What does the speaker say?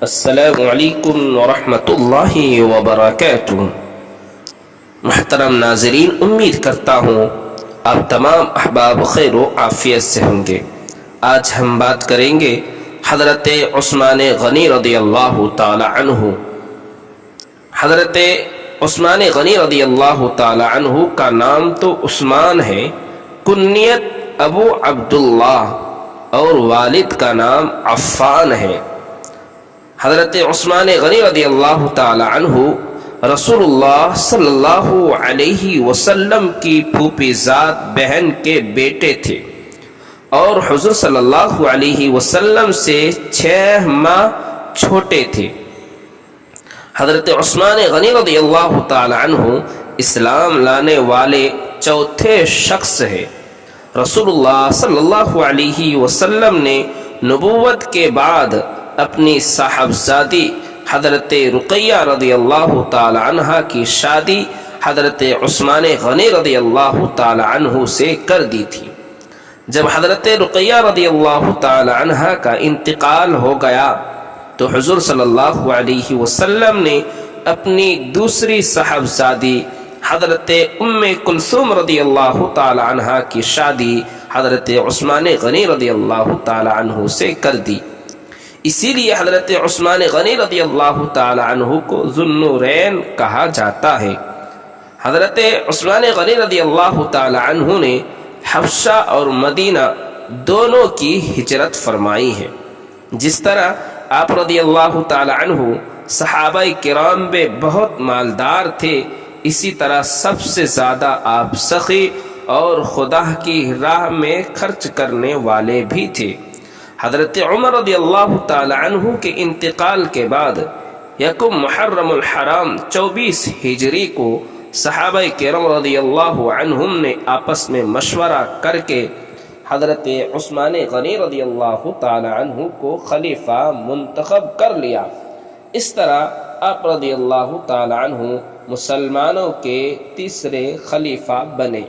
السلام علیکم ورحمۃ اللہ وبرکاتہ۔ محترم ناظرین، امید کرتا ہوں آپ تمام احباب خیر و عافیت سے ہوں گے۔ آج ہم بات کریں گے حضرت عثمان غنی رضی اللہ تعالی عنہ۔ حضرت عثمان غنی رضی اللہ تعالی عنہ کا نام تو عثمان ہے، کنیت ابو عبداللہ اور والد کا نام عفان ہے۔ حضرت عثمان غنی رضی اللہ تعالی عنہ رسول اللہ صلی اللہ علیہ وسلم کی پھوپھی ذات بہن کے بیٹے تھے اور حضور صلی اللہ علیہ وسلم سے 6 ماہ چھوٹے تھے۔ حضرت عثمان غنی رضی اللہ تعالی عنہ اسلام لانے والے چوتھے شخص ہیں۔ رسول اللہ صلی اللہ علیہ وسلم نے نبوت کے بعد اپنی صاحبزادی حضرت رقیہ رضی اللہ تعالی عنہ کی شادی حضرت عثمان غنی رضی اللہ تعالی عنہ سے کر دی تھی۔ جب حضرت رقیہ رضی اللہ تعالی عنہ کا انتقال ہو گیا تو حضور صلی اللہ علیہ وسلم نے اپنی دوسری صاحبزادی حضرت ام کلثوم رضی اللہ تعالی عنہ کی شادی حضرت عثمان غنی رضی اللہ تعالی عنہ سے کر دی۔ اسی لیے حضرت عثمان غنی رضی اللہ تعالی عنہ کو ذو النورین کہا جاتا ہے۔ حضرت عثمان غنی رضی اللہ تعالی عنہ نے حبشہ اور مدینہ دونوں کی ہجرت فرمائی ہے۔ جس طرح آپ رضی اللہ تعالی عنہ صحابہ کرام میں بہت مالدار تھے، اسی طرح سب سے زیادہ آپ سخی اور خدا کی راہ میں خرچ کرنے والے بھی تھے۔ حضرت عمر رضی اللہ تعالی عنہ کے انتقال کے بعد یکم محرم الحرام 24 ہجری کو صحابہ کرام رضی اللہ عنہم نے آپس میں مشورہ کر کے حضرت عثمان غنی رضی اللہ تعالی عنہ کو خلیفہ منتخب کر لیا۔ اس طرح آپ رضی اللہ تعالی عنہ مسلمانوں کے تیسرے خلیفہ بنے۔